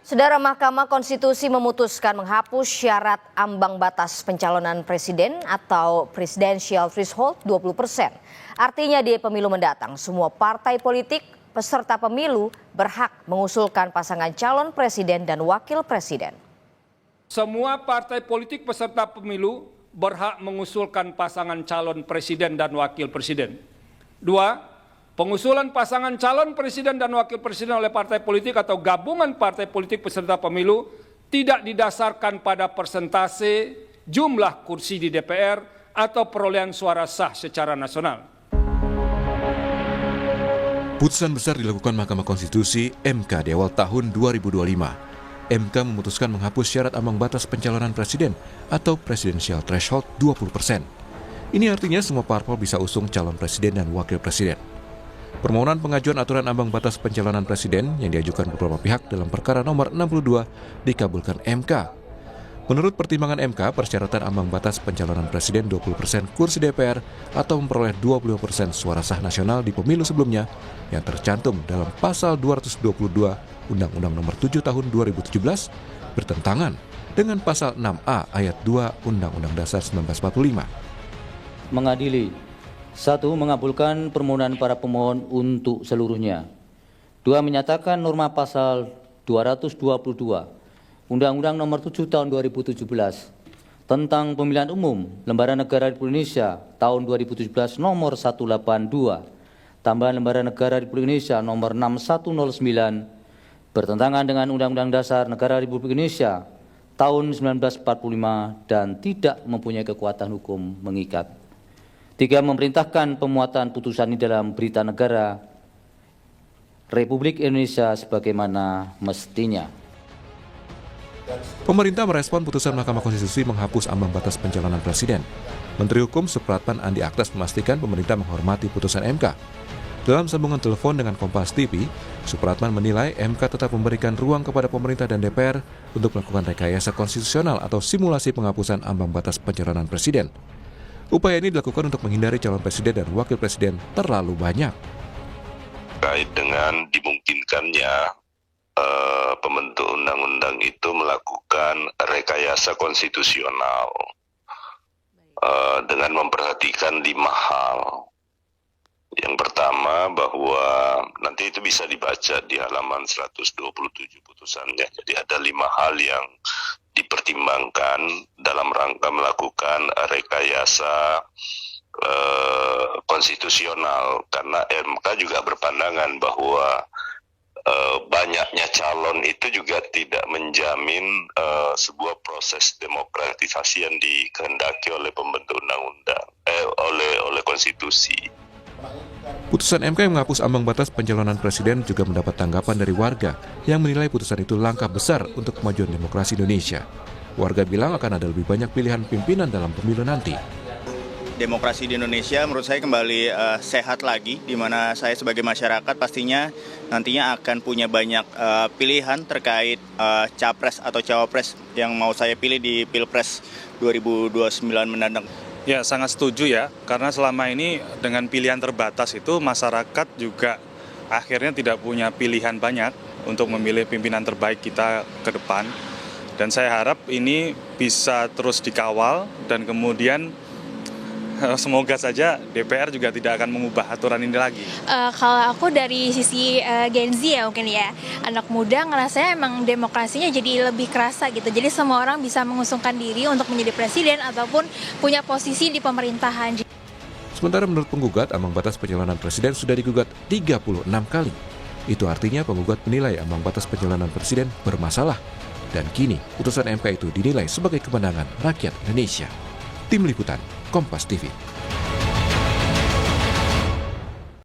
Saudara, Mahkamah Konstitusi memutuskan menghapus syarat ambang batas pencalonan presiden atau presidential threshold 20%. Artinya di pemilu mendatang, semua partai politik peserta pemilu berhak mengusulkan pasangan calon presiden dan wakil presiden. Semua partai politik peserta pemilu berhak mengusulkan pasangan calon presiden dan wakil presiden. 2. Pengusulan pasangan calon presiden dan wakil presiden oleh partai politik atau gabungan partai politik peserta pemilu tidak didasarkan pada persentase jumlah kursi di DPR atau perolehan suara sah secara nasional. Putusan besar dilakukan Mahkamah Konstitusi (MK) di awal tahun 2025. MK memutuskan menghapus syarat ambang batas pencalonan presiden atau presidential threshold 20%. Ini artinya semua parpol bisa usung calon presiden dan wakil presiden. Permohonan pengajuan aturan ambang batas pencalonan presiden yang diajukan beberapa pihak dalam perkara nomor 62 dikabulkan MK. Menurut pertimbangan MK, persyaratan ambang batas pencalonan presiden 20% kursi DPR atau memperoleh 25% suara sah nasional di pemilu sebelumnya yang tercantum dalam pasal 222 Undang-Undang Nomor 7 Tahun 2017 bertentangan dengan pasal 6A ayat 2 Undang-Undang Dasar 1945. Mengadili: 1. Mengabulkan permohonan para pemohon untuk seluruhnya. 2. Menyatakan norma pasal 222 Undang-Undang Nomor 7 Tahun 2017 tentang Pemilihan Umum Lembaran Negara Republik Indonesia tahun 2017 Nomor 182 tambahan Lembaran Negara Republik Indonesia Nomor 6109 bertentangan dengan Undang-Undang Dasar Negara Republik Indonesia tahun 1945 dan tidak mempunyai kekuatan hukum mengikat. 3. Memerintahkan pemuatan putusan ini dalam Berita Negara Republik Indonesia sebagaimana mestinya. Pemerintah merespon putusan Mahkamah Konstitusi menghapus ambang batas pencalonan presiden. Menteri Hukum Supratman Andi Aktas memastikan pemerintah menghormati putusan MK. Dalam sambungan telepon dengan Kompas TV, Supratman menilai MK tetap memberikan ruang kepada pemerintah dan DPR untuk melakukan rekayasa konstitusional atau simulasi penghapusan ambang batas pencalonan presiden. Upaya ini dilakukan untuk menghindari calon presiden dan wakil presiden terlalu banyak. Terkait dengan dimungkinkannya pembentuk undang-undang itu melakukan rekayasa konstitusional dengan memperhatikan 5 hal. Yang pertama, bahwa nanti itu bisa dibaca di halaman 127 putusannya. Jadi ada 5 hal yang dipertimbangkan dalam rangka melakukan rekayasa konstitusional, karena MK juga berpandangan bahwa banyaknya calon itu juga tidak menjamin sebuah proses demokratisasi yang dikehendaki oleh pembentuk undang-undang oleh konstitusi. Putusan MK yang menghapus ambang batas pencalonan presiden juga mendapat tanggapan dari warga yang menilai putusan itu langkah besar untuk kemajuan demokrasi Indonesia. Warga bilang akan ada lebih banyak pilihan pimpinan dalam pemilu nanti. Demokrasi di Indonesia menurut saya kembali sehat lagi, di mana saya sebagai masyarakat pastinya nantinya akan punya banyak pilihan terkait capres atau cawapres yang mau saya pilih di Pilpres 2029 mendatang. Ya, sangat setuju ya, karena selama ini dengan pilihan terbatas itu masyarakat juga akhirnya tidak punya pilihan banyak untuk memilih pimpinan terbaik kita ke depan. Dan saya harap ini bisa terus dikawal dan kemudian semoga saja DPR juga tidak akan mengubah aturan ini lagi. Kalau aku dari sisi Gen Z ya mungkin ya, anak muda ngerasanya emang demokrasinya jadi lebih kerasa gitu. Jadi semua orang bisa mengusungkan diri untuk menjadi presiden ataupun punya posisi di pemerintahan. Sementara menurut penggugat, ambang batas pencalonan presiden sudah digugat 36 kali. Itu artinya penggugat menilai ambang batas pencalonan presiden bermasalah. Dan kini putusan MK itu dinilai sebagai kemenangan rakyat Indonesia. Tim Liputan Kompas TV.